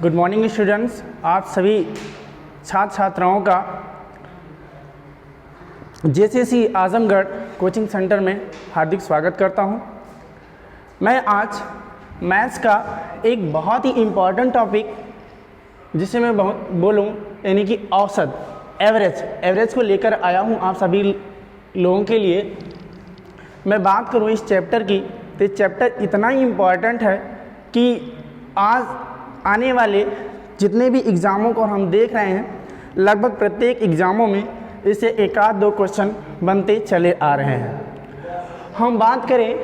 Good morning students, आप सभी छात्र छात्राओं का जेसीसी आजमगढ़ कोचिंग सेंटर में हार्दिक स्वागत करता हूं। मैं आज मैथ्स का एक बहुत ही इम्पॉर्टेंट टॉपिक जिसे मैं बोलूं यानी कि औसत एवरेज को लेकर आया हूं आप सभी लोगों के लिए। मैं बात करूं इस चैप्टर की, तो चैप्टर इतना ही इम्पॉर्टेंट है कि आज आने वाले जितने भी एग्ज़ामों को हम देख रहे हैं, लगभग प्रत्येक एग्ज़ामों में इसे एक आध दो क्वेश्चन बनते चले आ रहे हैं। हम बात करें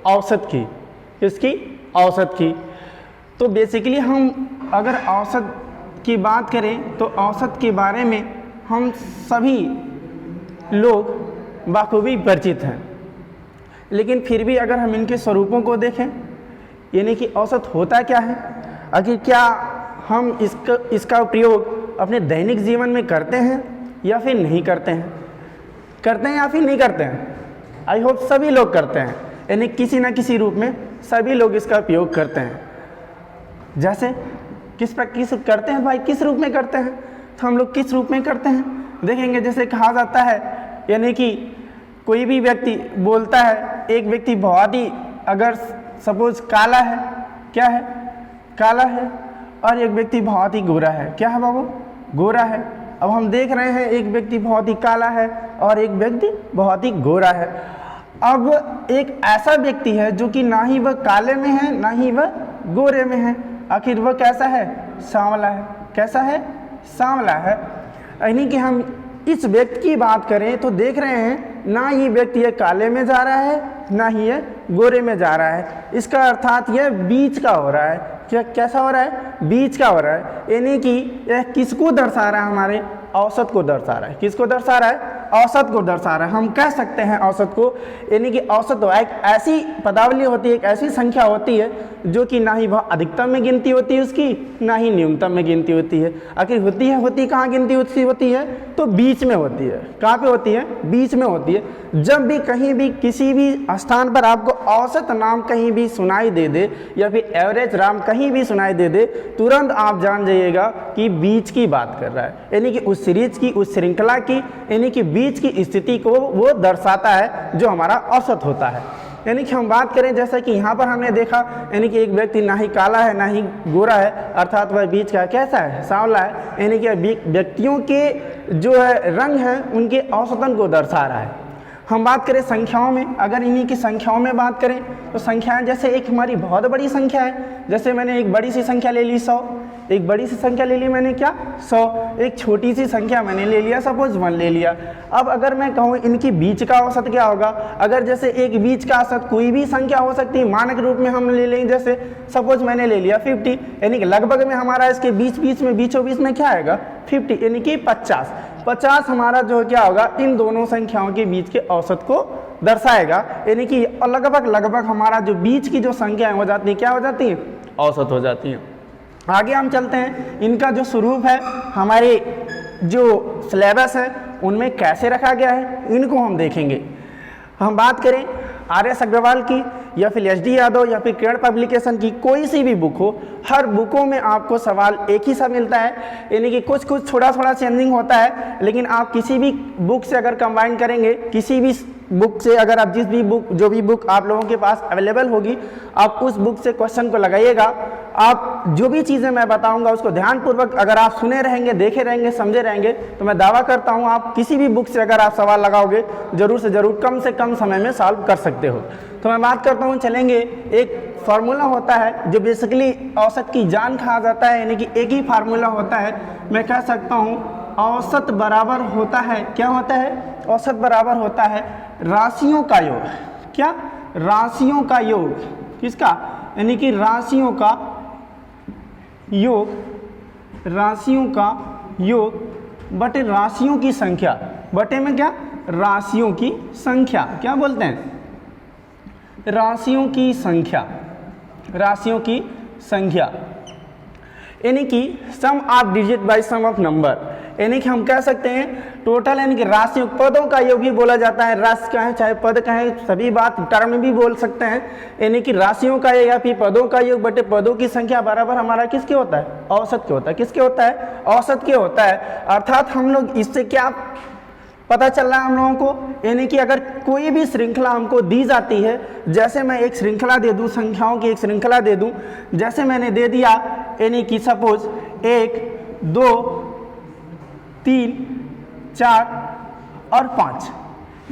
औसत की, इसकी औसत की, तो बेसिकली हम अगर औसत की बात करें तो औसत के बारे में हम सभी लोग बखूबी परिचित हैं, लेकिन फिर भी अगर हम इनके स्वरूपों को देखें यानी कि औसत होता क्या है, आखिर क्या हम इसका प्रयोग अपने दैनिक जीवन में करते हैं या फिर नहीं करते हैं, या फिर नहीं करते हैं। आई होप सभी लोग करते हैं, यानी किसी न किसी रूप में सभी लोग इसका उपयोग करते हैं। जैसे किस करते हैं भाई, किस रूप में करते हैं, तो हम लोग किस रूप में करते हैं देखेंगे। जैसे कहा जाता है यानी कि कोई भी व्यक्ति बोलता है, एक व्यक्ति बहुत ही अगर सपोज काला है, क्या है, काला है, और एक व्यक्ति बहुत ही गोरा है, क्या है बाबू, गोरा है। अब हम देख रहे हैं एक व्यक्ति बहुत ही काला है और एक व्यक्ति बहुत ही गोरा है। अब एक ऐसा व्यक्ति है जो कि ना ही वह काले में है ना ही वह गोरे में है, आखिर वह कैसा है, सांवला है। कैसा है, सांवला है। यानी कि हम इस व्यक्ति की बात करें तो देख रहे हैं ना ही व्यक्ति ये काले में जा रहा है ना ही ये गोरे में जा रहा है। इसका अर्थात यह बीच का हो रहा है। क्या कैसा हो रहा है, बीच का हो रहा है। यानी कि यह किसको दर्शा रहा है, हमारे औसत को दर्शा रहा है। किसको दर्शा रहा है, औसत को दर्शा रहा है। हम कह सकते हैं औसत को, यानी कि औसत एक ऐसी पदावली होती है, एक ऐसी संख्या होती है जो कि ना ही वह अधिकतम में गिनती होती है उसकी, ना ही न्यूनतम में गिनती होती है। आखिर होती कहाँ गिनती होती है, तो बीच में होती है। कहाँ पे होती है, बीच में होती है। जब भी कहीं भी किसी भी स्थान पर आपको औसत नाम कहीं भी सुनाई दे दे या फिर एवरेज नाम कहीं भी सुनाई दे दे, तुरंत आप जान जाइएगा कि बीच की बात कर रहा है, यानी कि उस सीरीज की, उस श्रृंखला की, यानी कि बीच की स्थिति को वो दर्शाता है जो हमारा औसत होता है। यानी कि हम बात करें जैसा कि यहाँ पर हमने देखा, यानी कि एक व्यक्ति ना ही काला है ना ही गोरा है, अर्थात वह बीच का कैसा है, सांवला है। यानी कि व्यक्तियों के जो है रंग है उनके औसतन को दर्शा रहा है। हम बात करें संख्याओं में, अगर इन्हीं की संख्याओं में बात करें तो संख्याएं जैसे एक हमारी बहुत बड़ी संख्या है, जैसे मैंने एक बड़ी सी संख्या ले ली 100, एक बड़ी सी संख्या ले ली मैंने क्या 100, एक छोटी सी संख्या मैंने ले लिया सपोज 1 ले लिया। अब अगर मैं कहूँ इनकी बीच का औसत क्या होगा, अगर जैसे एक बीच का औसत कोई भी संख्या हो सकती है, मानक रूप में हम ले लेंगे, जैसे सपोज मैंने ले लिया 50, यानी कि लगभग में हमारा इसके बीचों बीच में क्या आएगा 50, यानी कि 50 हमारा जो क्या होगा इन दोनों संख्याओं के बीच के औसत को दर्शाएगा। यानी कि लगभग हमारा जो बीच की जो संख्याएं हो जाती हैं, क्या हो जाती हैं, औसत हो जाती हैं। आगे हम चलते हैं, इनका जो स्वरूप है हमारे जो सिलेबस है उनमें कैसे रखा गया है इनको हम देखेंगे। हम बात करें आर.एस. अग्रवाल की या फिर एच.डी. यादव या फिर किरण पब्लिकेशन की कोई सी भी बुक हो, हर बुकों में आपको सवाल एक ही सा मिलता है, यानी कि कुछ थोड़ा चेंजिंग होता है, लेकिन आप किसी भी बुक से अगर कंबाइन करेंगे, किसी भी बुक से अगर आप जो भी बुक आप लोगों के पास अवेलेबल होगी, आप उस बुक से क्वेश्चन को लगाइएगा। आप जो भी चीज़ें मैं बताऊंगा उसको ध्यानपूर्वक अगर आप सुने रहेंगे, देखे रहेंगे, समझे रहेंगे, तो मैं दावा करता हूं आप किसी भी बुक से अगर आप सवाल लगाओगे ज़रूर से ज़रूर कम से कम समय में सॉल्व कर सकते हो। तो मैं बात करता हूं, चलेंगे, एक फार्मूला होता है जो बेसिकली औसत की जान कहा जाता है, यानी कि एक ही फार्मूला होता है। मैं कह सकता हूं औसत बराबर होता है, क्या होता है, औसत बराबर होता है राशियों का योग। क्या, राशियों का योग, किसका, यानी कि राशियों का योग, राशियों का योग बटे राशियों की संख्या, बटे में क्या, राशियों की संख्या, क्या बोलते हैं, राशियों की संख्या, राशियों की संख्या। यानी कि sum of digit by sum of number, यानी कि हम कह सकते हैं टोटल यानी कि राशियों पदों का योग भी बोला जाता है, राशि का है चाहे पद का है, सभी बात टर्म भी बोल सकते हैं। यानी कि राशियों का या फिर पदों का योग बटे पदों की संख्या बराबर हमारा किसके होता है, औसत के होता है। किसके होता है, औसत के होता है। अर्थात हम लोग इससे क्या पता चल रहा है हम लोगों को, यानी कि अगर कोई भी श्रृंखला हमको दी जाती है, जैसे मैं एक श्रृंखला दे दूं, संख्याओं की एक श्रृंखला दे दूं, जैसे मैंने दे दिया यानी कि सपोज 1 2 3 4 और 5,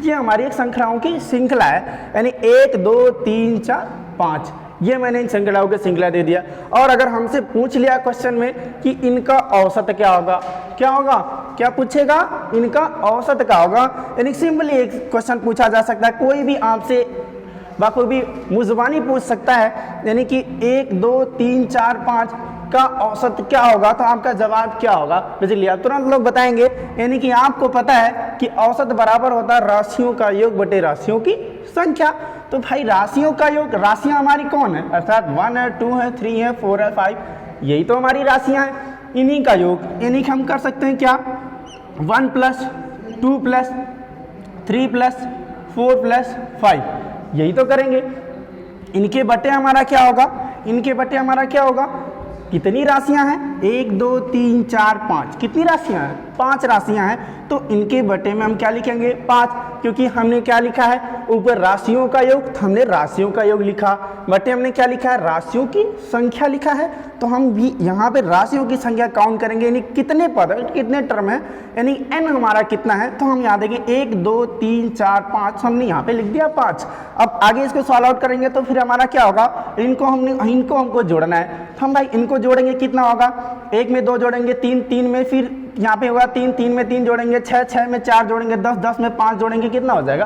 ये हमारी एक संख्याओं की श्रृंखला है। यानी 1 2 3 4 5 ये मैंने इन संख्याओं के श्रृंखला दे दिया। और अगर हमसे पूछ लिया क्वेश्चन में कि इनका औसत क्या होगा, क्या होगा, क्या पूछेगा, इनका औसत क्या होगा। यानी सिंपली एक क्वेश्चन पूछा जा सकता है, कोई भी आपसे बखूबी मुजबानी पूछ सकता है, यानी कि 1 2 3 4 5 का औसत क्या होगा, तो आपका जवाब क्या होगा। बेसिकली आप तुरंत लोग बताएंगे, यानी कि आपको पता है कि औसत बराबर होता है राशियों का योग बटे राशियों की संख्या। तो भाई राशियों का योग, राशियां हमारी कौन है, अर्थात 1 है 2 है 3 है 4 है 5, यही तो हमारी राशियां हैं। इन्हीं का योग यानी कि हम कर सकते हैं क्या, 1 + 2 + 3 + 4 + 5, यही तो करेंगे। इनके बटे हमारा क्या होगा, इनके बटे हमारा क्या होगा, कितनी राशियां हैं, 1 2 3 4 5, कितनी राशियां हैं, 5 राशियां हैं। तो इनके बटे में हम क्या लिखेंगे, 5, क्योंकि हमने क्या लिखा है, ऊपर राशियों का योग, तो हमने राशियों का योग लिखा, बटे हमने क्या लिखा है, राशियों की संख्या लिखा है। तो हम भी यहाँ पे राशियों की संख्या काउंट करेंगे, यानी कितने पद, कितने टर्म है, यानी n हमारा कितना है। तो हम यहाँ देखें 1 2 3 4 5, हमने यहाँ पे लिख दिया 5। अब आगे इसको सॉल्व आउट करेंगे तो फिर हमारा क्या होगा, इनको हमको जोड़ना है। तो हम भाई इनको जोड़ेंगे, कितना होगा, 1 में 2 जोड़ेंगे 3, 3 में फिर यहाँ पे होगा 3, 3 में 3 जोड़ेंगे 6, 6 में 4 जोड़ेंगे 10, 10 में 5 जोड़ेंगे कितना हो जाएगा,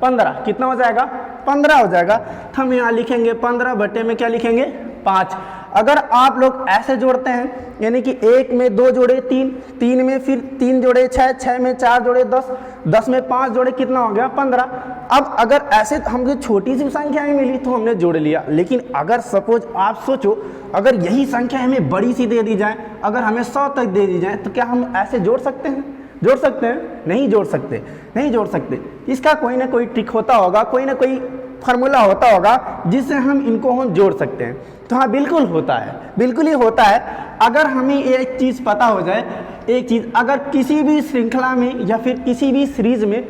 15। कितना हो जाएगा, 15 हो जाएगा। तो हम यहाँ लिखेंगे 15 बटे में क्या लिखेंगे, 5। अगर आप लोग ऐसे जोड़ते हैं, यानी कि 1 में 2 जोड़े 3, 3 में फिर 3 जोड़े 6, 6 में 4 जोड़े 10, 10 में 5 जोड़े कितना हो गया, 15। अब अगर ऐसे हमको छोटी सी संख्याएं मिली तो हमने जोड़ लिया, लेकिन अगर सपोज आप सोचो अगर यही संख्या हमें बड़ी सी दे दी जाए, अगर हमें 100 तक दे दी जाए, तो क्या हम ऐसे जोड़ सकते हैं, जोड़ सकते हैं, नहीं जोड़ सकते, नहीं जोड़ सकते। इसका कोई ना कोई ट्रिक होता होगा, कोई ना कोई फार्मूला होता होगा जिससे हम इनको हम जोड़ सकते हैं। तो हाँ बिल्कुल होता है, बिल्कुल ही होता है। अगर हमें एक चीज़ पता हो जाए, एक चीज़, अगर किसी भी श्रृंखला में या फिर किसी भी सीरीज में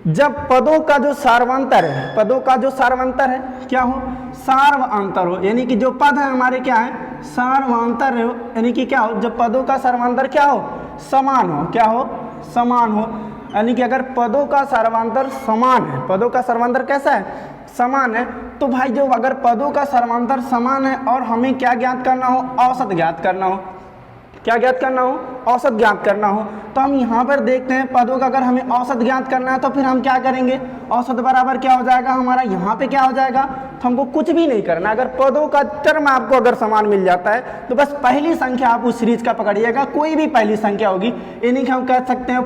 जब पदों का जो सार्वंतर है, पदों का जो सार्वंतर है क्या हो, सार्वंतर हो, यानी कि जो पद है हमारे क्या है, सार्वंतर हो, यानी कि क्या हो, जब पदों का सार्वंतर क्या हो, समान हो, क्या हो, समान हो। यानी कि अगर पदों का सार्वंतर समान है, पदों का सार्वंतर कैसा है, समान है, तो भाई जो अगर पदों का सार्वंतर समान है और हमें क्या ज्ञात करना हो, औसत ज्ञात करना हो, क्या ज्ञात करना हो, औसत ज्ञात करना हो, तो हम यहाँ पर देखते हैं पदों का अगर हमें औसत ज्ञात करना है तो फिर हम क्या करेंगे, औसत बराबर क्या हो जाएगा हमारा, यहाँ पे क्या हो जाएगा, तो हमको कुछ भी नहीं करना। अगर पदों का टर्म आपको अगर समान मिल जाता है तो बस पहली संख्या आप उस सीरीज का पकड़िएगा, कोई भी पहली संख्या होगी, यानी कि हम कह सकते हैं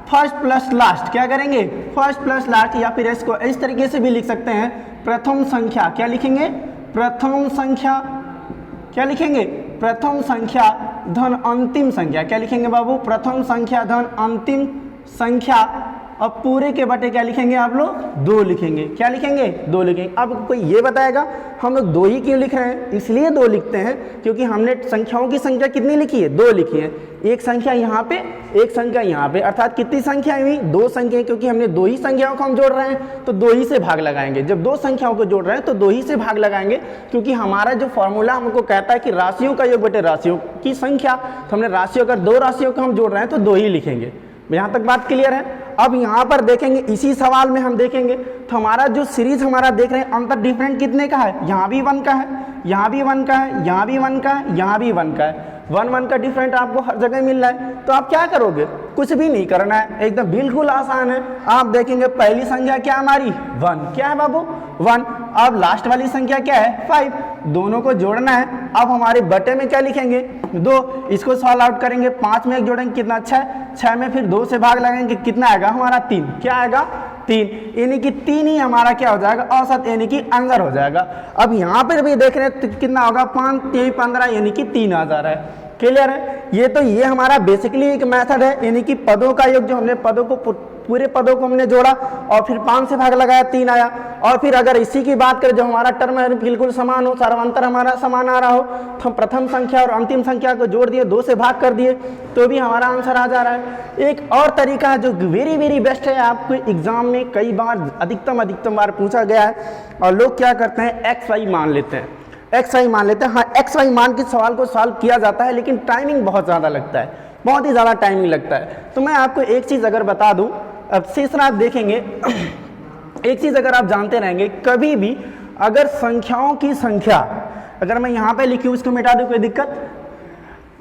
फर्स्ट प्लस लास्ट, क्या करेंगे, फर्स्ट प्लस लास्ट, या फिर इसको इस तरीके से भी लिख सकते हैं, प्रथम संख्या, क्या लिखेंगे, प्रथम संख्या, क्या लिखेंगे, प्रथम संख्या धन अंतिम संख्या, क्या लिखेंगे बाबू, प्रथम संख्या धन अंतिम संख्या। अब पूरे के बटे क्या लिखेंगे आप लोग, 2 लिखेंगे, क्या लिखेंगे, 2 लिखेंगे। अब कोई ये बताएगा हम लोग 2 ही क्यों लिख रहे हैं, इसलिए 2 लिखते हैं क्योंकि हमने संख्याओं की संख्या कितनी लिखी है, 2 लिखी है, एक संख्या यहाँ पे, एक संख्या यहाँ पे, अर्थात कितनी संख्या हुई, 2 संख्या, क्योंकि हमने 2 ही संख्याओं को हम जोड़ रहे हैं तो 2 ही से भाग लगाएंगे। जब 2 संख्याओं को जोड़ रहे हैं तो 2 ही से भाग लगाएंगे, क्योंकि हमारा जो फॉर्मूला हमको कहता है कि राशियों का योग बटे राशियों की संख्या, तो हमने राशियों, अगर 2 राशियों को हम जोड़ रहे हैं तो 2 ही लिखेंगे। यहाँ तक बात क्लियर है। अब यहाँ पर देखेंगे, इसी सवाल में हम देखेंगे तो हमारा जो सीरीज हमारा देख रहे हैं अंतर डिफरेंट कितने का है, यहाँ भी 1 का है, यहाँ भी 1 का है, यहाँ भी 1 का है, यहाँ भी 1 का है, 1 का डिफरेंट आपको हर जगह मिल रहा है। तो आप क्या करोगे, कुछ भी नहीं करना है, एकदम बिल्कुल आसान है। आप देखेंगे पहली संख्या क्या हमारी, 1, क्या है बाबू, 1। अब लास्ट वाली संख्या क्या है, 5, दोनों को जोड़ना है। अब हमारे बटे में क्या लिखेंगे, 2, इसको सॉल्व आउट करेंगे, 5 में 1 जोड़ेंगे कितना, 6, 6 में फिर 2 से भाग लगाएंगे कितना आएगा हमारा, 3, क्या आएगा, 3, यानी कि 3 ही हमारा क्या हो जाएगा औसत, यानी कि आंसर हो जाएगा। अब यहाँ पर भी देख रहे हैं तो कितना होगा 5 3 15, यानी कि 3000 है। क्लियर है? ये हमारा बेसिकली एक मेथड है, यानी कि पदों का योग, जो हमने पदों को पूरे पदों को हमने जोड़ा और फिर 5 से भाग लगाया 3 आया। और फिर अगर इसी की बात करें जो हमारा टर्म है बिल्कुल समान हो, सर्वांतर हमारा समान आ रहा हो, तो हम प्रथम संख्या और अंतिम संख्या को जोड़ दिए, 2 से भाग कर दिए तो भी हमारा आंसर आ जा रहा है। एक और तरीका है जो वेरी वेरी बेस्ट है, आपको एग्जाम में कई बार अधिकतम बार पूछा गया है और लोग क्या करते हैं एक्स वाई मान लेते हैं, एक्स वाई मान लेते हैं। हाँ, एक्स वाई मान के सवाल को सॉल्व किया जाता है, लेकिन टाइमिंग बहुत ज़्यादा लगता है, बहुत ही ज़्यादा टाइमिंग लगता है। तो मैं आपको एक चीज़ अगर बता दूं, अब तीसरा आप देखेंगे एक चीज़ अगर आप जानते रहेंगे, कभी भी अगर संख्याओं की संख्या, अगर मैं यहाँ पे लिखूँ इसको मिटा दूँ कोई दिक्कत,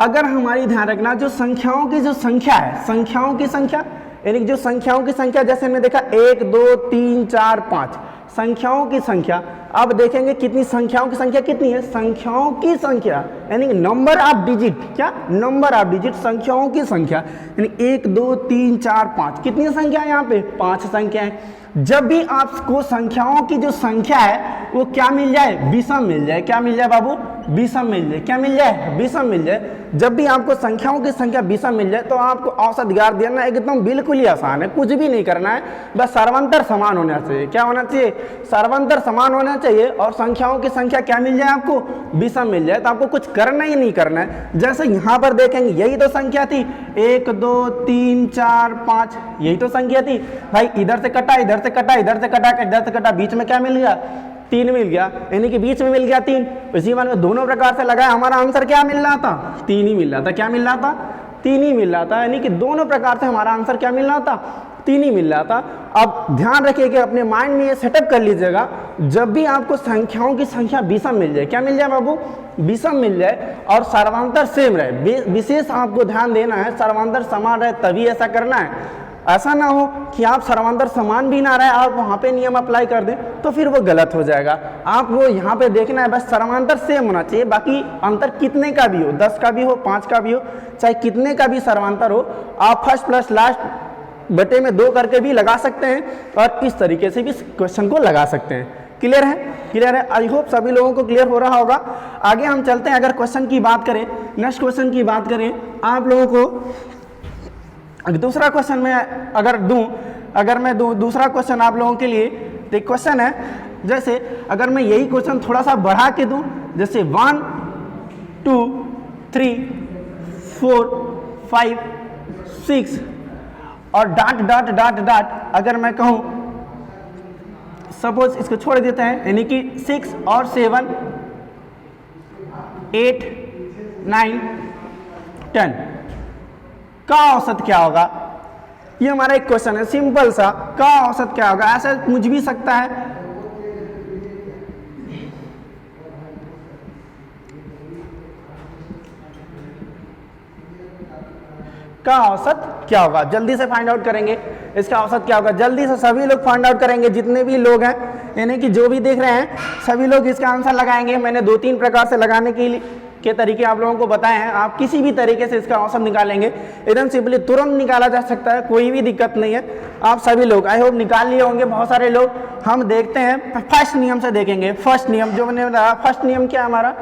अगर हमारी ध्यान रखना जो संख्याओं की जो संख्या है, संख्याओं की संख्या यानी जो संख्याओं की संख्या, जैसे हमने देखा 1 2 3 4 5 संख्याओं की संख्या। अब देखेंगे कितनी संख्याओं की संख्या कितनी है, संख्याओं की संख्या यानी नंबर ऑफ डिजिट, क्या नंबर ऑफ डिजिट, संख्याओं की संख्या यानी 1 2 3 4 5 कितनी संख्या है यहाँ पे 5 संख्या है। जब भी आपको संख्याओं की जो संख्या है वो क्या मिल जाए, विषम मिल जाए, क्या मिल जाए बाबू, विषम मिल जाए, क्या मिल जाए, विषम मिल जाए। जब भी आपको संख्याओं की संख्या विषम मिल जाए तो आपको औसत ज्ञात देना एकदम बिल्कुल ही आसान है, कुछ भी नहीं करना है, बस सर्वांतर समान होना चाहिए। क्या होना चाहिए, सर्वांतर समान होना चाहिए और संख्याओं की संख्या क्या मिल जाए आपको, विषम मिल जाए, तो आपको कुछ करना ही नहीं करना है। जैसे यहाँ पर देखेंगे यही तो संख्या थी 1 2 3 4 5, यही तो संख्या थी भाई, इधर से कटा इधर से कटा इधर से कटा इधर से कटा, बीच में क्या मिल गया 3 मिल गया, यानी कि बीच में मिल गया 3। इसी बार में दोनों प्रकार से लगाया, हमारा आंसर क्या मिल रहा था, 3 ही मिल रहा था। क्या मिल रहा था, 3 ही मिल रहा था, यानी कि दोनों प्रकार से हमारा आंसर क्या मिल रहा था, 3 ही मिल रहा था। अब ध्यान रखिए कि अपने माइंड में ये सेटअप कर लीजिएगा, जब भी आपको संख्याओं की संख्या विषम मिल जाए, क्या मिल जाए बाबू, विषम मिल जाए और सर्वांतर सेम रहे, विशेष आपको ध्यान देना है, सर्वांतर समान रहे तभी ऐसा करना है। ऐसा ना हो कि आप सर्वांतर समान भी ना रहे, आप वहाँ पे नियम अप्लाई कर दें तो फिर वो गलत हो जाएगा। आप वो यहाँ पे देखना है बस सर्वांतर सेम होना चाहिए, बाकी अंतर कितने का भी हो, 10 का भी हो 5 का भी हो, चाहे कितने का भी सर्वांतर हो, आप फर्स्ट प्लस लास्ट बटे में 2 करके भी लगा सकते हैं और किस तरीके से भी क्वेश्चन को लगा सकते हैं। क्लियर है, क्लियर है, आई होप सभी लोगों को क्लियर हो रहा होगा। आगे हम चलते हैं, अगर क्वेश्चन की बात करें, नेक्स्ट क्वेश्चन की बात करें, आप लोगों को दूसरा क्वेश्चन में अगर मैं दूं दूसरा क्वेश्चन आप लोगों के लिए, तो एक क्वेश्चन है, जैसे अगर मैं यही क्वेश्चन थोड़ा सा बढ़ा के दूं, जैसे 1 2 3 4 5 6 और डॉट डॉट डॉट डॉट, अगर मैं कहूं सपोज इसको छोड़ देते हैं, यानी कि 6 और 7 8 9 10 का औसत क्या होगा। ये हमारा एक क्वेश्चन है सिंपल सा, का औसत क्या होगा, ऐसा पूछ भी सकता है। का औसत क्या होगा, जल्दी से फाइंड आउट करेंगे, इसका औसत क्या होगा, जल्दी से सभी लोग फाइंड आउट करेंगे, जितने भी लोग हैं, यानी कि जो भी देख रहे हैं सभी लोग इसका आंसर लगाएंगे। मैंने 2-3 प्रकार से लगाने के तरीके आप लोगों को बताए हैं, आप किसी भी तरीके से इसका औसत निकालेंगे, एकदम सिंपली तुरंत निकाला जा सकता है, कोई भी दिक्कत नहीं है। आप सभी लोग आई होप निकाल लिए होंगे, बहुत सारे लोग। हम देखते हैं फर्स्ट नियम से देखेंगे। फर्स्ट नियम जो मैंने बताया, फर्स्ट नियम क्या हमारा,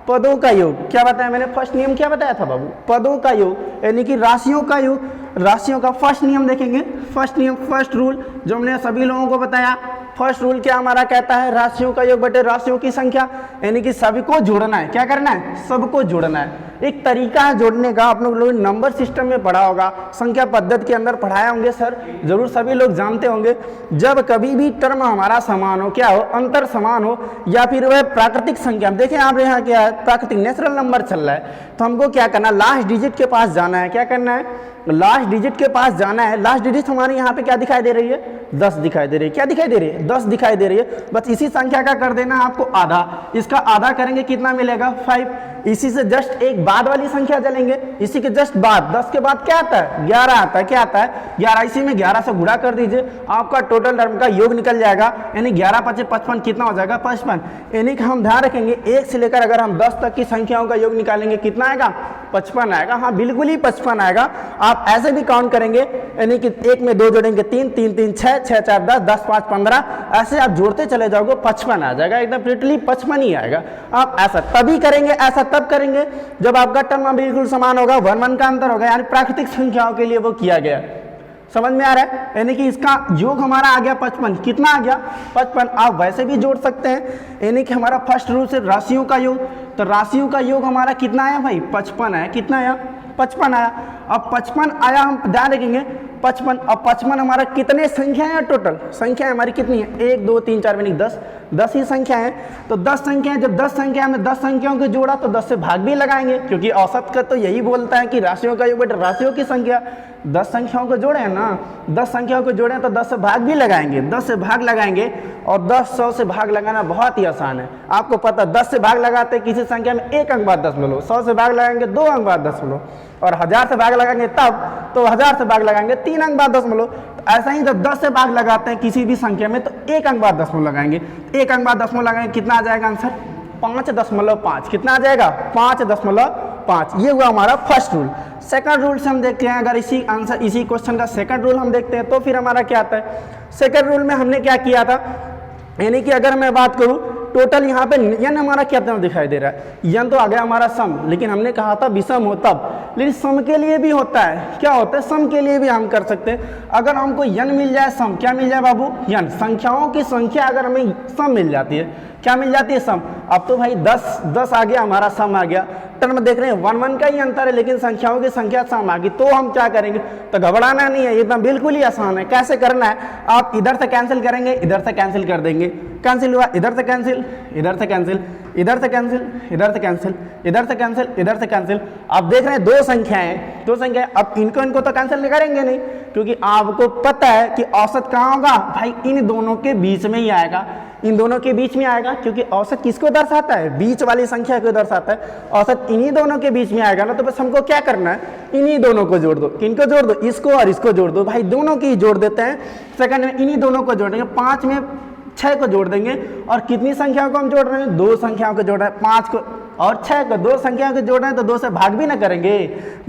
पदों का योग। क्या बताया मैंने, फर्स्ट नियम क्या बताया था बाबू, पदों का योग, यानी कि राशियों का योग, राशियों का फर्स्ट नियम देखेंगे। फर्स्ट नियम, फर्स्ट रूल जो हमने सभी लोगों को बताया, फर्स्ट रूल क्या हमारा कहता है, राशियों का योग बटे राशियों की संख्या, यानी कि सभी को जोड़ना है। क्या करना है, सबको जोड़ना है। एक तरीका है जोड़ने का, आप लोग नंबर सिस्टम में पढ़ा होगा, संख्या पद्धति के अंदर पढ़ाए होंगे सर, जरूर सभी लोग जानते होंगे। जब कभी भी टर्म हमारा समान हो, क्या हो, अंतर समान हो, या फिर वह प्राकृतिक संख्या, देखें आप यहाँ क्या है, प्राकृतिक नेचुरल नंबर चल रहा है, तो हमको क्या करना, लास्ट डिजिट के पास जाना है। क्या करना है, लास्ट डिजिट के पास जाना है। लास्ट डिजिट हमारे यहाँ पे क्या दिखाई दे रही है, 10 दिखाई दे रही है। क्या दिखाई दे रही है, 10 दिखाई दे रही है। बस इसी संख्या का कर देना है आपको आधा, इसका आधा करेंगे कितना मिलेगा, 5। इसी से जस्ट एक एक बाद वाली संख्या चलेंगे, इसी के जस्ट बाद 10 के बाद क्या आता है 11 आता है। क्या आता है 11, इसी में 11 से गुणा कर दीजिए, आपका टोटल टर्म का योग निकल जाएगा, यानी 11 × 5 = 55, कितना हो जाएगा 55। यानी कि हम ध्यान रखेंगे 1 से लेकर अगर हम 10 तक की संख्याओं का योग निकालेंगे कितना आएगा 55 आएगा। हाँ बिल्कुल ही 55 आएगा। आप ऐसे भी काउंट करेंगे, यानी कि 1 में 2 जोड़ेंगे 3, 3 3 6, 6 4 10, 10 5 15, ऐसे आप जोड़ते चले जाओगे 55 आ जाएगा, एकदम प्रिटली 55 ही आएगा। आप ऐसा तभी करेंगे, ऐसा तब करेंगे जब आपका टर्म बिल्कुल समान होगा, 1 1 का अंतर होगा, यानी प्राकृतिक संख्याओं के लिए वो किया गया। समझ में आ रहा है, यानी कि इसका योग हमारा आ गया 55, कितना आ गया 55। आप वैसे भी जोड़ सकते हैं, यानी कि हमारा फर्स्ट रूल से राशियों का योग, तो राशियों का योग हमारा कितना आया भाई 55 आया। कितना आया 55 आया। अब 55 आया, हम ध्यान रखेंगे 55। अब 55 हमारा कितने संख्या है, टोटल संख्या हमारी कितनी है 1 2 3 4 यानी 10 ही संख्या है। तो 10 संख्या है, जब 10 संख्या में 10 संख्याओं को जोड़ा तो 10 से भाग भी लगाएंगे, क्योंकि औसत का तो यही बोलता है कि राशियों का योग बेटा राशियों की संख्या। 10 संख्याओं को जोड़े हैं ना, 10 संख्याओं को जोड़े तो 10 से भाग भी लगाएंगे, 10 से भाग लगाएंगे। और 10 100 से भाग लगाना बहुत ही आसान है, आपको पता 10 से भाग लगाते किसी संख्या में 1 अंक बाद दशमलव, 100 से भाग लगाएंगे 2 अंक बाद दशमलव, और 1000 से भाग लगाएंगे तब तो 1000 से भाग लगाएंगे 3 अंक बाद दशमलव। तो ऐसा ही जब 10 से भाग लगाते हैं किसी भी संख्या में तो 1 अंक बाद दशमलव लगाएंगे, 1 अंक बाद दशमलव लगाएंगे, कितना आ जाएगा आंसर 5.5। कितना आ जाएगा 5.5। ये हुआ हमारा फर्स्ट रूल। सेकंड रूल से हम देखते हैं, अगर इसी क्वेश्चन का सेकंड रूल हम देखते हैं तो फिर हमारा क्या आता है। सेकंड रूल में हमने क्या किया था, यानी कि अगर मैं बात करूं टोटल यहाँ पे यन हमारा कितना दिखाई दे रहा है, यन तो आ गया हमारा सम, लेकिन हमने कहा था विषम हो तब, लेकिन सम के लिए भी होता है। क्या होता है सम के लिए भी हम कर सकते हैं। अगर हमको यन मिल जाए, सम क्या मिल जाए बाबू यन, संख्याओं की संख्या अगर हमें सम मिल जाती है, क्या मिल जाती है सम। अब तो भाई 10 आ गया हमारा सम आ गया, टर्म देख रहे हैं 1 1 का ही अंतर है, लेकिन संख्याओं की संख्या सम आ गई, तो हम क्या करेंगे, तो घबराना नहीं है, एकदम बिल्कुल ही आसान है। कैसे करना है, आप इधर से कैंसिल करेंगे, इधर से कैंसिल कर देंगे, कैंसिल हुआ, इधर से कैंसिल, इधर से कैंसिल, इधर से कैंसिल, इधर से कैंसिल, इधर से कैंसिल, इधर से कैंसिल। आप देख रहे हैं 2 संख्याएं, अब इनको तो कैंसिल करेंगे नहीं, क्योंकि आपको पता है कि औसत कहाँ होगा भाई, इन दोनों के बीच में ही आएगा, इन दोनों के बीच में आएगा, क्योंकि औसत किसको दर्शाता है, बीच वाली संख्या को दर्शाता है। औसत इन्हीं दोनों के बीच में आएगा ना, तो बस हमको क्या करना है, इन्हीं दोनों को जोड़ दो। किनको जोड़ दो, इसको और इसको जोड़ दो, भाई दोनों की जोड़ देते हैं। सेकंड में इन्हीं दोनों को जोड़ेंगे, 5 में 6 को जोड़ देंगे, और कितनी संख्याओं को हम जोड़ रहे हैं 2 संख्याओं को जोड़ रहे हैं, 5 को और 6 को, 2 संख्याओं को जोड़ रहे हैं तो 2 से भाग भी ना करेंगे,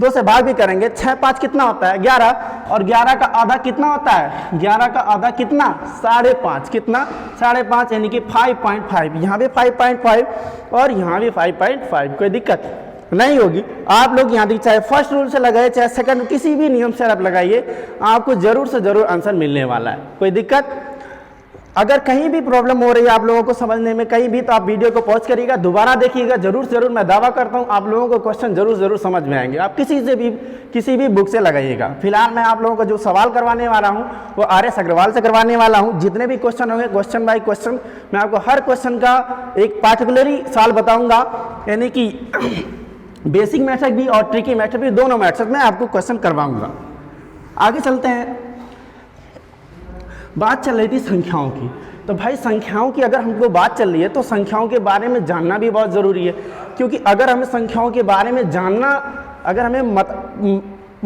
2 से भाग भी करेंगे। 6 5 कितना होता है 11, और 11 का आधा कितना होता है, 11 का आधा कितना 5.5, कितना 5.5, यानी कि 5.5। यहाँ भी 5.5 और यहाँ भी 5.5, कोई दिक्कत नहीं होगी। आप लोग यहाँ चाहे फर्स्ट रूल से लगाए चाहे सेकंड किसी भी नियम से आप लगाइए, आपको जरूर से जरूर आंसर मिलने वाला है, कोई दिक्कत। अगर कहीं भी प्रॉब्लम हो रही है आप लोगों को समझने में कहीं भी, तो आप वीडियो को पॉज करिएगा, दोबारा देखिएगा, जरूर से जरूर मैं दावा करता हूँ आप लोगों को क्वेश्चन जरूर समझ में आएंगे। आप किसी भी बुक से लगाइएगा। फिलहाल मैं आप लोगों को जो सवाल करवाने वाला हूँ वो RS अग्रवाल से करवाने वाला हूँ। जितने भी क्वेश्चन होंगे क्वेश्चन बाय क्वेश्चन मैं आपको हर क्वेश्चन का एक पार्टिकुलरली सवाल बताऊँगा, यानी कि बेसिक मेथड भी और ट्रिकी मेथड भी, दोनों मेथड में आपको क्वेश्चन करवाऊँगा। आगे चलते हैं। बात चल रही थी संख्याओं की, तो भाई संख्याओं की अगर हमको बात चल रही है तो संख्याओं के बारे में जानना भी बहुत ज़रूरी है, क्योंकि अगर हमें संख्याओं के बारे में जानना, अगर हमें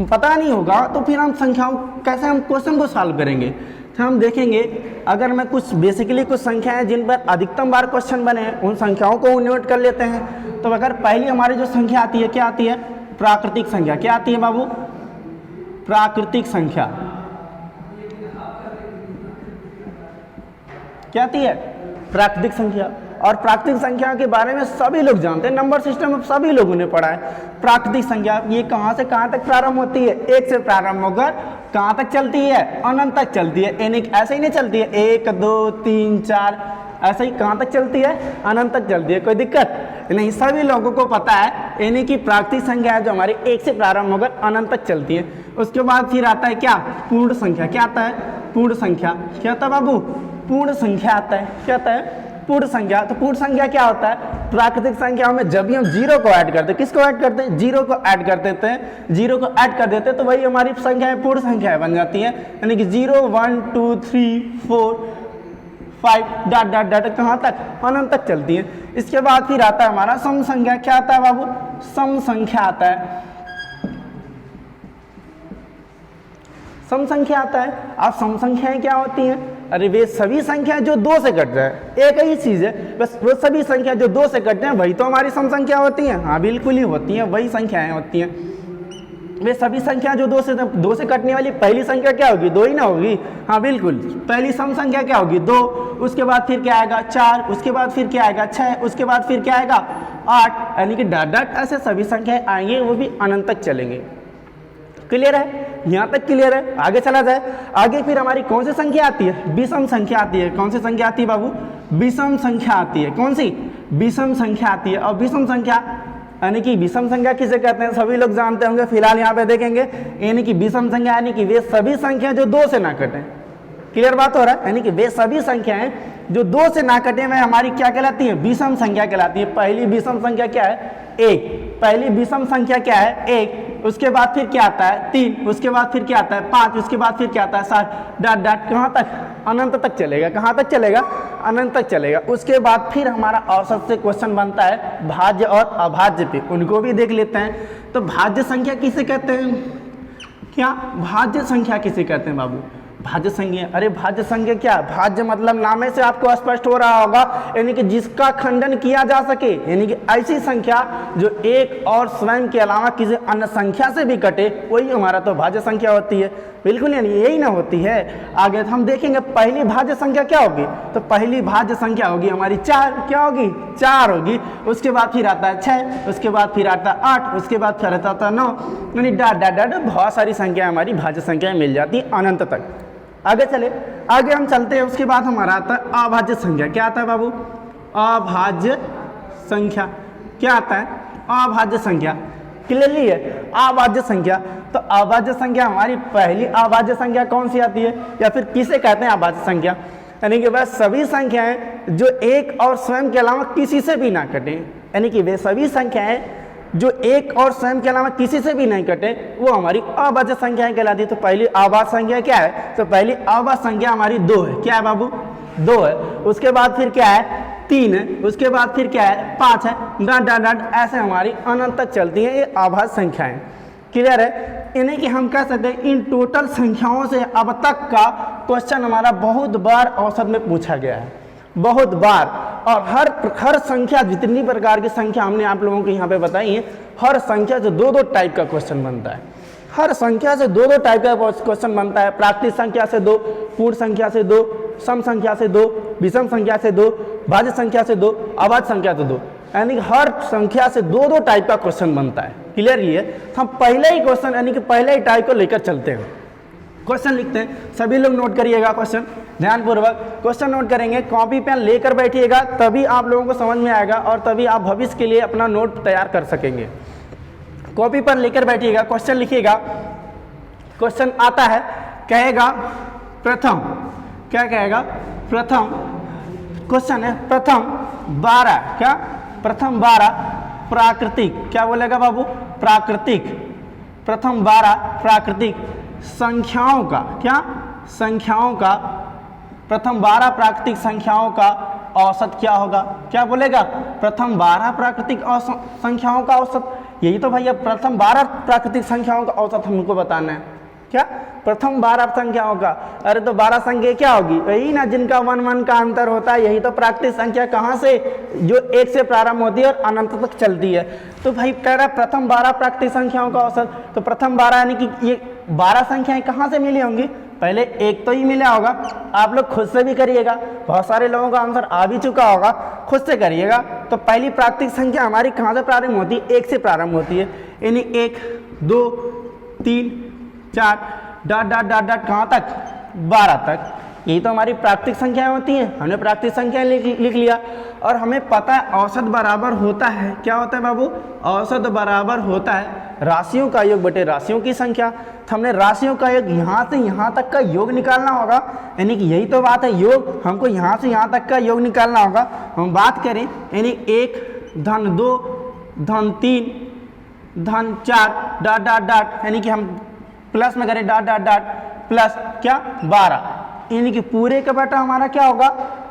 पता नहीं होगा तो फिर हम संख्याओं कैसे हम क्वेश्चन को सॉल्व करेंगे। तो हम देखेंगे, अगर मैं कुछ बेसिकली कुछ संख्याएं जिन पर अधिकतम बार क्वेश्चन बने हैं उन संख्याओं को नोट कर लेते हैं। तो अगर पहली हमारी जो संख्या आती है क्या आती है, प्राकृतिक संख्या। क्या आती है बाबू, प्राकृतिक संख्या। क्या आती है, प्राकृतिक संख्या। और प्राकृतिक संख्या के बारे में सभी लोग जानते हैं, नंबर सिस्टम में सभी लोगों ने पढ़ा है। प्राकृतिक संख्या ये कहाँ से कहाँ तक प्रारंभ होती है, 1 से प्रारंभ होकर कहाँ तक चलती है, अनंत तक चलती है। यानी ऐसे ही नहीं चलती है 1 2 3 4, ऐसे ही कहाँ तक चलती है, अनंत तक चलती है, कोई दिक्कत नहीं। सभी लोगों को पता है, यानी कि प्राकृतिक संख्या है जो हमारी 1 से प्रारंभ होकर अनंत तक चलती है। उसके बाद फिर आता है क्या, पूर्ण संख्या। क्या आता है, पूर्ण संख्या। क्या आता है बाबू, पूर्ण संख्या आता है। क्या आता है, पूर्ण संख्या। तो पूर्ण संख्या क्या होता है, प्राकृतिक संख्याओं में जब भी हम 0 को ऐड करते हैं, किसको ऐड करते हैं, 0 को ऐड कर देते हैं, 0 को ऐड कर देते हैं तो वही हमारी संख्याएं पूर्ण संख्याएं बन जाती हैं। यानी कि 0 1 2 3 4 5 डॉट डॉट डॉट कहाँ तक, अनंत तक चलती है। इसके बाद फिर आता है हमारा सम संख्या। क्या आता है बाबू, सम संख्या आता है। सम संख्या आता है। अब सम संख्याएं क्या होती हैं? अरे वे सभी संख्याएं जो 2 से कट जाए, एक ही चीज है, बस वो सभी संख्या जो 2 से कटते हैं वही तो हमारी सम संख्या होती हैं। हाँ बिल्कुल ही होती हैं, वही संख्याएं होती हैं। वे सभी संख्या जो 2 से कटने वाली पहली संख्या क्या होगी? 2 ही ना होगी। हाँ बिल्कुल, पहली सम संख्या क्या होगी? 2। उसके बाद फिर क्या आएगा? 4। उसके बाद फिर क्या आएगा? 6। उसके बाद फिर क्या आएगा? 8। यानी कि डॉट डॉट ऐसे सभी संख्याएं आएंगे, वो भी अनंत तक चलेंगे। क्लियर है? यहाँ तक क्लियर है? आगे चला जाए। आगे फिर हमारी कौन सी संख्या आती है? विषम संख्या आती है। कौन सी संख्या आती है बाबू? विषम संख्या आती है। कौन सी? विषम संख्या आती है। और विषम संख्या यानी कि विषम संख्या किसे कहते हैं? सभी लोग जानते होंगे, फिलहाल यहाँ पे देखेंगे। यानी कि विषम संख्या यानी कि वे सभी संख्या जो 2 से ना कटें। क्लियर बात हो रहा है? यानी कि वे सभी संख्याएं जो 2 से ना कटे में हमारी क्या कहलाती है? विषम संख्या कहलाती है। पहली विषम संख्या क्या है? 1। पहली विषम संख्या क्या है? 1। उसके बाद फिर क्या आता है? 3। उसके बाद फिर क्या आता है? 5। उसके बाद फिर क्या आता है? 7। डॉट डॉट कहाँ तक? अनंत तक चलेगा। कहाँ तक चलेगा? अनंत तक चलेगा। उसके बाद फिर हमारा औसत से क्वेश्चन बनता है भाज्य और अभाज्य पे, उनको भी देख लेते हैं। तो भाज्य संख्या किसे कहते हैं? क्या भाज्य संख्या किसे कहते हैं बाबू? भाज्य संख्या, अरे भाज्य संख्या क्या? भाज्य मतलब नामे से आपको स्पष्ट हो रहा होगा, यानी कि जिसका खंडन किया जा सके, यानी कि ऐसी संख्या जो एक और स्वयं के अलावा किसी अन्य संख्या से भी कटे, वही हमारा तो भाज्य संख्या होती है। बिल्कुल, यानी यही ना होती है। आगे हम देखेंगे पहली भाज्य संख्या क्या होगी। तो पहली भाज्य संख्या होगी हमारी 4। क्या होगी? 4 होगी। उसके बाद फिर आता है 6। उसके बाद फिर आता है 8। उसके बाद फिर आता है 9। यानी डॉट डॉट डॉट बहुत सारी संख्या हमारी भाज्य संख्या मिल जाती है अनंत तक। आगे चले, आगे हम चलते हैं। उसके बाद हमारा आता है अभाज्य संख्या। क्या आता है बाबू? अभाज्य संख्या। क्या आता है? अभाज्य संख्या। क्लियरली है? अभाज्य संख्या। तो अभाज्य संख्या हमारी पहली अभाज्य संख्या कौन सी आती है, या फिर किसे कहते हैं अभाज्य संख्या? यानी कि वह सभी संख्याएं जो एक और स्वयं के अलावा किसी से भी ना कटें, यानी कि वे सभी संख्याएं जो एक और स्वयं के अलावा किसी से भी नहीं कटे, वो हमारी अभाज्य संख्याएं कहलाती है। तो पहली अभाज्य संख्या क्या है? तो पहली अभाज्य संख्या हमारी 2 है। क्या है बाबू? 2 है। उसके बाद फिर क्या है? 3 है। उसके बाद फिर क्या है? 5 है। डॉट डॉट डॉट ऐसे हमारी अनंत तक चलती हैं ये अभाज्य संख्याएं। क्लियर है? यानी कि हम कह सकते हैं इन टोटल संख्याओं से अब तक का क्वेश्चन हमारा बहुत बार औसत में पूछा गया है, बहुत बार। और हर संख्या, जितनी प्रकार की संख्या हमने आप लोगों को यहाँ पे बताई है, हर संख्या से 2-2 टाइप का क्वेश्चन बनता है। हर संख्या से 2-2 टाइप का क्वेश्चन बनता है। प्राकृतिक संख्या से 2, पूर्ण संख्या से 2, सम संख्या से 2, विषम संख्या से 2, भाज्य संख्या से 2, अभाज्य संख्या से 2, यानी कि हर संख्या से 2-2 टाइप का क्वेश्चन बनता है। क्लियरली है? हम पहले ही क्वेश्चन यानी कि पहले ही टाइप को लेकर चलते हैं। क्वेश्चन लिखते हैं, सभी लोग नोट करिएगा क्वेश्चन ध्यानपूर्वक। क्वेश्चन नोट करेंगे, कॉपी पेन लेकर बैठिएगा, तभी आप लोगों को समझ में आएगा और तभी आप भविष्य के लिए अपना नोट तैयार कर सकेंगे। कॉपी पर लेकर बैठिएगा, क्वेश्चन लिखिएगा। क्वेश्चन आता है, कहेगा प्रथम, क्या कहेगा? प्रथम। क्वेश्चन है प्रथम 12, क्या? प्रथम 12 प्राकृतिक, क्या बोलेगा बाबू? प्राकृतिक। प्रथम 12 प्राकृतिक संख्याओं का, क्या? संख्याओं का, प्रथम 12 प्राकृतिक संख्याओं का औसत क्या होगा? क्या बोलेगा? प्रथम 12 प्राकृतिक संख्याओं का औसत। यही तो भैया प्रथम 12 प्राकृतिक संख्याओं का औसत हमको बताना है। क्या? प्रथम 12 संख्याओं का। अरे तो 12 संख्या क्या होगी? यही ना जिनका 1-1 का अंतर होता है, यही तो प्राकृतिक संख्या कहाँ से, जो 1 से प्रारंभ होती है और अनंत तक चलती है। तो भाई कह रहा है प्रथम 12 प्राकृतिक संख्याओं का औसत, तो प्रथम 12 यानी कि ये 12 संख्याएं कहाँ से मिली होंगी? पहले एक तो ही मिला होगा। आप लोग खुद से भी करिएगा, बहुत सारे लोगों का आंसर आ भी चुका होगा, खुद से करिएगा। तो पहली प्राकृतिक संख्या हमारी कहाँ से प्रारंभ होती है? 1 से प्रारंभ होती है, यानी 1, 2, 3, 4 डॉट डॉट डॉट डॉट कहाँ तक? 12 तक। यही तो हमारी प्राकृतिक संख्याएं होती हैं। हमने प्राकृतिक संख्याएं लिख लिया और हमें पता है औसत बराबर होता है, क्या होता है बाबू? औसत बराबर होता है राशियों का योग बटे राशियों की संख्या। तो हमने राशियों का योग यहाँ से यहाँ तक का योग निकालना होगा, यानी कि यही तो बात है, योग हमको यहाँ से यहाँ तक का योग निकालना होगा। हम बात करें यानी 1, धन 2, धन 3, धन 4 डॉट डॉट डॉट, यानी कि हम प्लस में करें डॉट डॉट डॉट प्लस क्या? 12, यानी कि पूरे का बटा हमारा क्या होगा?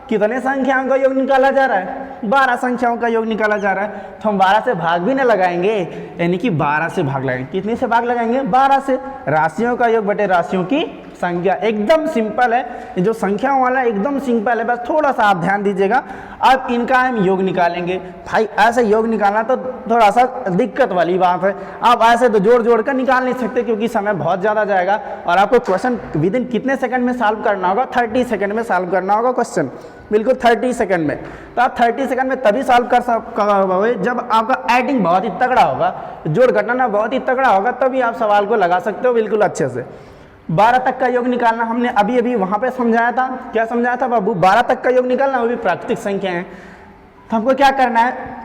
कितने संख्याओं का योग निकाला जा रहा है? 12 संख्याओं का योग निकाला जा रहा है, तो हम 12 से भाग भी ना लगाएंगे, यानी कि 12 से भाग लगाएंगे। कितने से भाग लगाएंगे? 12 से। राशियों का योग बटे राशियों की संख्या, एकदम सिंपल है। ये जो संख्याओं वाला एकदम सिंपल है, बस थोड़ा सा आप ध्यान दीजिएगा। अब इनका हम योग निकालेंगे। भाई ऐसे योग निकालना तो थोड़ा सा दिक्कत वाली बात है। आप ऐसे तो जोड़ जोड़ कर निकाल नहीं सकते, क्योंकि समय बहुत ज़्यादा जाएगा और आपको क्वेश्चन विद इन कितने सेकंड में सॉल्व करना होगा? 30 सेकंड में सॉल्व करना होगा क्वेश्चन, बिल्कुल 30 सेकंड में। तो आप 30 सेकंड में तभी सॉल्व कर सकते जब आपका एडिंग बहुत ही तगड़ा होगा, जोड़ घटाना बहुत ही तगड़ा होगा, तभी आप सवाल को लगा सकते हो बिल्कुल अच्छे से। 12 तक का योग निकालना हमने अभी अभी वहाँ पे समझाया था। क्या समझाया था बाबू? 12 तक का योग निकालना, वो भी प्राकृतिक संख्या है। तो हमको क्या करना है?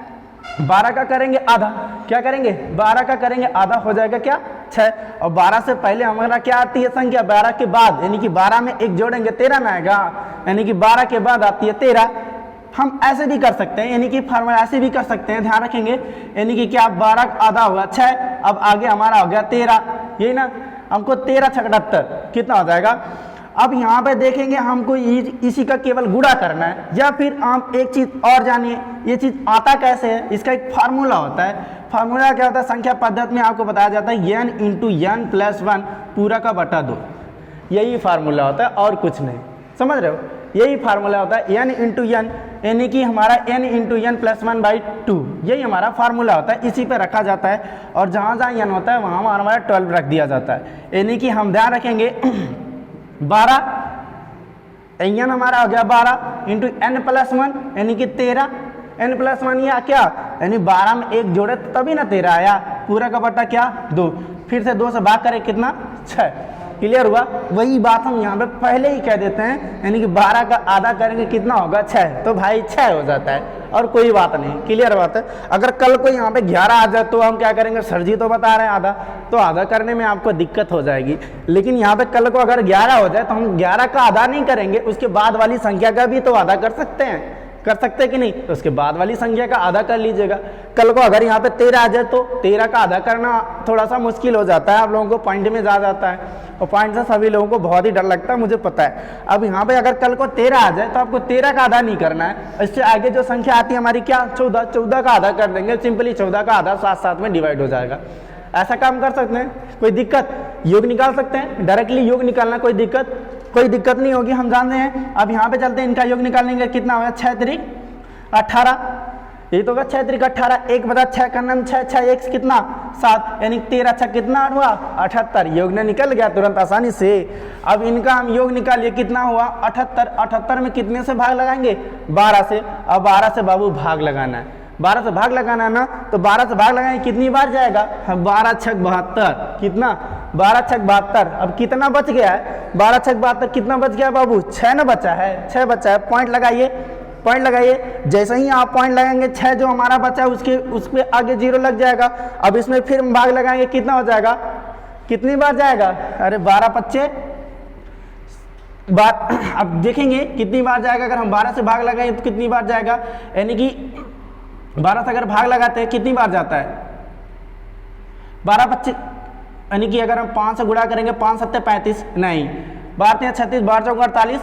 12 का करेंगे आधा। क्या करेंगे? 12 का करेंगे आधा, हो जाएगा क्या? 6। और 12 से पहले हमारा क्या आती है संख्या? 12 के बाद, यानी कि 12 में 1 जोड़ेंगे 13 में आएगा, यानी कि 12 के बाद आती है 13। हम ऐसे भी कर सकते हैं, यानी कि फार्मूला ऐसे भी कर सकते हैं, ध्यान रखेंगे। यानी कि क्या? 12 का आधा होगा 6, अब आगे हमारा हो गया 13, यही ना। हमको 13 × 78 कितना हो जाएगा? अब यहाँ पे देखेंगे हमको इसी का केवल गुणा करना है, या फिर आप एक चीज़ और जानिए, ये चीज़ आता कैसे है? इसका एक फार्मूला होता है। फार्मूला क्या होता है? संख्या पद्धति में आपको बताया जाता है n × n + 1 पूरा का बटा 2, यही फार्मूला होता है और कुछ नहीं। समझ रहे हो? यही फार्मूला होता है n × n, यानी कि हमारा n × n + 1/2, यही हमारा फार्मूला होता है। इसी पे रखा जाता है और जहाँ जहाँ n होता है वहाँ हमारा 12 रख दिया जाता है। यानी कि हम ध्यान रखेंगे 12 n हमारा हो गया 12 × n + 1, यानी कि 13। n + 1 या क्या? यानी 12 में 1 जोड़े तभी ना 13 आया, पूरा का बटा क्या? 2। फिर से 2 से भाग करें कितना? 6। क्लियर हुआ? वही बात हम यहाँ पे पहले ही कह देते हैं, यानी कि 12 का आधा करेंगे कितना होगा? 6। तो भाई 6 हो जाता है और कोई बात नहीं। क्लियर बात है? अगर कल को यहाँ पे 11 आ जाए तो हम क्या करेंगे? सर जी तो बता रहे हैं आधा, तो आधा करने में आपको दिक्कत हो जाएगी। लेकिन यहाँ पे कल को अगर 11 हो जाए तो हम 11 का आधा नहीं करेंगे, उसके बाद वाली संख्या का भी तो आधा कर सकते हैं। कर सकते कि नहीं? तो उसके बाद वाली संख्या का आधा कर लीजिएगा। कल को अगर यहाँ पे 13 आ जाए तो 13 का आधा करना थोड़ा सा मुश्किल हो जाता है, आप लोगों को पॉइंट में जा जाता है, और पॉइंट से सभी लोगों को बहुत ही डर लगता है, मुझे पता है। अब यहाँ पे अगर कल को 13 आ जाए तो आपको 13 का आधा नहीं करना है, इससे आगे जो संख्या आती है हमारी क्या? 14। 14 का आधा कर देंगे, सिंपली 14 का आधा 7 में डिवाइड हो जाएगा। ऐसा काम कर सकते हैं, कोई दिक्कत? योग निकाल सकते हैं, डायरेक्टली योग निकालना कोई दिक्कत नहीं होगी, हम जानते हैं। अब यहाँ पे चलते हैं, इनका योग निकालेंगे। कितना होगा? 6 × 3 = 18, यही तो होगा 6 × 3 = 18। 1/6 का नाम 6, 6 1 कितना? 7, यानी 13 × 6 कितना हुआ? 78। योग ने निकल गया तुरंत आसानी से। अब इनका हम योग निकालिए, कितना हुआ? 78। 78 में कितने से भाग लगाएंगे? 12 से। अब 12 से बाबू भाग लगाना है, 12 से भाग लगाना है ना, तो 12 से भाग लगाएंगे, कितनी बार जाएगा? 12 × 6 = 72। कितना? 12 × 6 = 72। अब कितना बच गया है? 12 × 6 = 72, कितना बच गया बाबू? 6 ना बचा है, 6 बचा है। पॉइंट लगाइए, पॉइंट लगाइए। जैसे ही आप पॉइंट लगाएंगे 6 जो हमारा बचा है उस पे आगे 0 लग जाएगा। अब इसमें फिर भाग लगाएंगे, कितना हो जाएगा? कितनी बार जाएगा? अरे 12 × 5 बार। अब देखेंगे कितनी बार जाएगा। अगर हम 12 से भाग लगाएंगे तो कितनी बार जाएगा? यानी कि 12 से अगर भाग लगाते हैं कितनी बार जाता है? 12 × 25, यानी कि अगर हम 5 से गुणा करेंगे, 5 × 7 = 35, नहीं, 12 × 3 = 36, 12 × 4 = 48,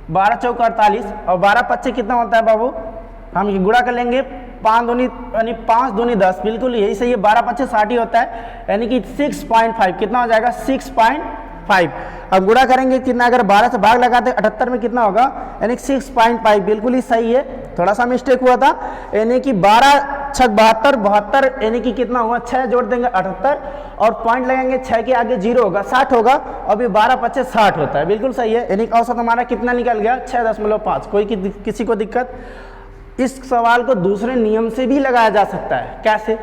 12 × 4 = 48, और 12 × 25 कितना होता है बाबू? हम गुणा कर लेंगे, 5 दूनी यानी 5 दूनी 10, बिल्कुल यही सही है। 12 × 25 = 60 होता है, यानी कि 6.5 कितना हो जाएगा? 6.5। अब गुणा करेंगे कितना? अगर 12 से भाग लगाते हैं 78 में कितना होगा? यानी 6.5, बिल्कुल ही सही है। थोड़ा सा मिस्टेक हुआ था, यानी कि 12 × 6 = 72, 72 यानी कि कितना हुआ? 6 जोड़ देंगे 78, और पॉइंट लगाएंगे, 6 के आगे 0 होगा, 60 होगा। अभी 12 × 25 = 60 होता है, बिल्कुल सही है। यानी कि औसत हमारा कितना निकल गया? 6.5। कोई किसी को दिक्कत? इस सवाल को दूसरे नियम से भी लगाया जा सकता है। कैसे?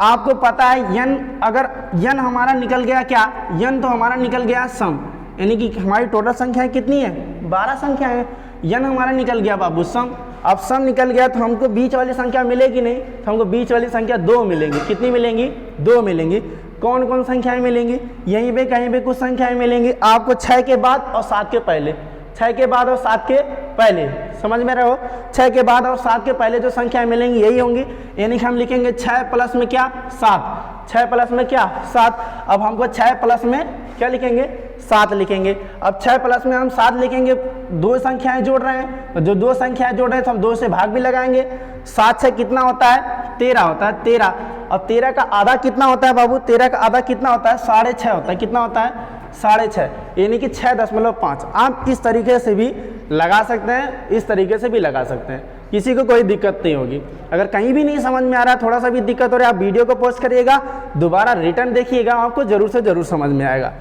आपको पता है n, अगर n हमारा निकल गया क्या? n तो हमारा निकल गया सम, यानी कि हमारी टोटल संख्याएं कितनी है? 12 संख्या है। n हमारा निकल गया बाबू सम। अब सम निकल गया तो हमको बीच वाली संख्या मिलेगी नहीं, तो हमको बीच वाली संख्या 2 मिलेंगी। कितनी मिलेंगी? 2 मिलेंगी। कौन कौन संख्याएं मिलेंगी? यहीं पे कहीं पे कुछ संख्याएं मिलेंगी आपको 6 के बाद और 7 के पहले। 6 के बाद और 7 के पहले, समझ में रहे हो? 6 के बाद और 7 के पहले जो संख्याएं मिलेंगी यही होंगी, यानी कि हम लिखेंगे 6 प्लस में क्या? 7। 6 प्लस में क्या? 7। अब हमको 6 प्लस में क्या लिखेंगे? 7 लिखेंगे। अब 6 प्लस में हम 7 लिखेंगे दो संख्याएं जोड़ रहे हैं, तो जो दो संख्याएं जोड़ रहे हैं तो हम 2 से भाग भी लगाएंगे। 7 से कितना होता है 13 होता है 13। और 13 का आधा कितना होता है बाबू, 13 का आधा कितना होता है 6.5 होता है। कितना होता है 6.5, यानी कि 6.5। आप इस तरीके से भी लगा सकते हैं, इस तरीके से भी लगा सकते हैं, किसी को कोई दिक्कत नहीं होगी। अगर कहीं भी नहीं समझ में आ रहा है, थोड़ा सा भी दिक्कत हो रहा है, आप वीडियो को पॉज करिएगा, दोबारा रिटर्न देखिएगा, आपको जरूर से जरूर समझ में आएगा।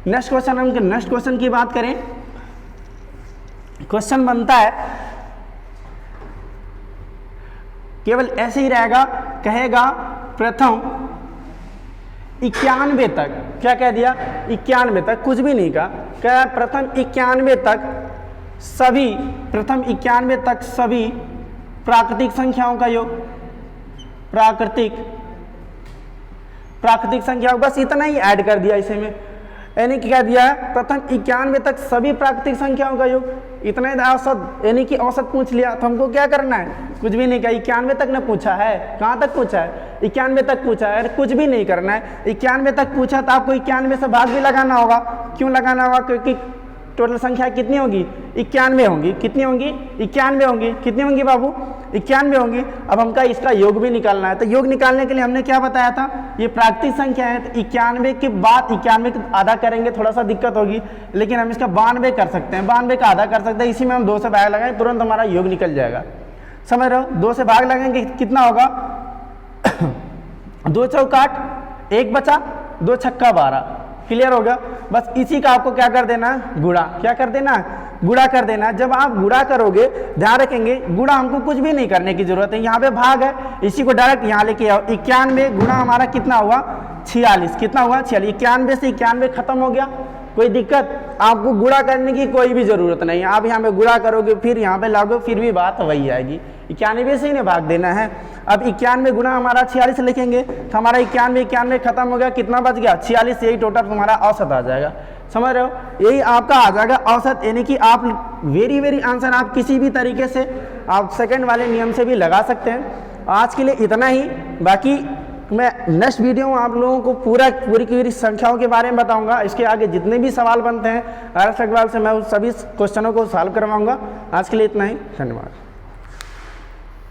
नेक्स्ट क्वेश्चन, हम नेक्स्ट क्वेश्चन की बात करें। क्वेश्चन बनता है, केवल ऐसे ही रहेगा, कहेगा प्रथम 91 तक, क्या कह दिया 91 तक, कुछ भी नहीं कहा, क्या प्रथम 91 तक सभी, प्रथम 91 तक सभी प्राकृतिक संख्याओं का योग, प्राकृतिक संख्याओं, बस इतना ही ऐड कर दिया इसे में, यानी कि क्या दिया है प्रथम 91 तक सभी प्राकृतिक संख्याओं का योग, इतना ही औसत, यानी कि औसत पूछ लिया। तो हमको क्या करना है, कुछ भी नहीं कहा, 91 तक ना पूछा है, कहाँ तक पूछा है 91 तक पूछा है, कुछ भी नहीं करना है। 91 तक पूछा तो आपको 91 से भाग भी लगाना होगा। क्यों लगाना होगा, क्योंकि टोटल संख्या कितनी होगी 91 होंगी। कितनी होंगी 91 होंगी। कितनी होंगी बाबू 91 होंगी। अब हमका इसका योग भी निकालना है, तो योग निकालने के लिए हमने क्या बताया था, ये प्राकृतिक संख्या है, तो 91 के बाद 91 का आधा करेंगे, थोड़ा सा दिक्कत होगी, लेकिन हम इसका 92 कर सकते हैं, 92 का आधा कर सकते हैं। इसी में हम 2 से भाग लगाएं, तुरंत हमारा योग निकल जाएगा। समझ रहे हो, 2 से भाग लगाएंगे कितना होगा 2 चौकाट 1 बचा, 2 छक्का 12। क्लियर होगा। बस इसी का आपको क्या कर देना, गुणा, क्या कर देना, गुणा कर देना। जब आप गुणा करोगे, ध्यान रखेंगे, गुणा हमको कुछ भी नहीं करने की जरूरत है, यहाँ पे भाग है, इसी को डायरेक्ट यहाँ लेके आओ। 91 गुणा हमारा कितना हुआ 46। कितना हुआ 46। 91 से 91 खत्म हो गया, कोई दिक्कत, आपको गुणा करने की कोई भी जरूरत नहीं है। आप यहाँ पे गुणा करोगे, फिर यहाँ पे लागो, फिर भी बात वही आएगी, 91 से ही ना भाग देना है। अब 91 गुणा हमारा 46 लिखेंगे, तो हमारा 91 खत्म हो गया, कितना बच गया 46, यही टोटल तुम्हारा औसत आ जाएगा। समझ रहे हो, यही आपका आ जाएगा औसत, यानी कि आप वेरी आंसर आप किसी भी तरीके से आप सेकंड वाले नियम से भी लगा सकते हैं। आज के लिए इतना ही, बाकी मैं नेक्स्ट वीडियो में आप लोगों को पूरी संख्याओं के बारे में बताऊंगा। इसके आगे जितने भी सवाल बनते हैं अरब सवाल से मैं उस सभी क्वेश्चनों को सॉल्व करवाऊंगा। आज के लिए इतना ही, धन्यवाद।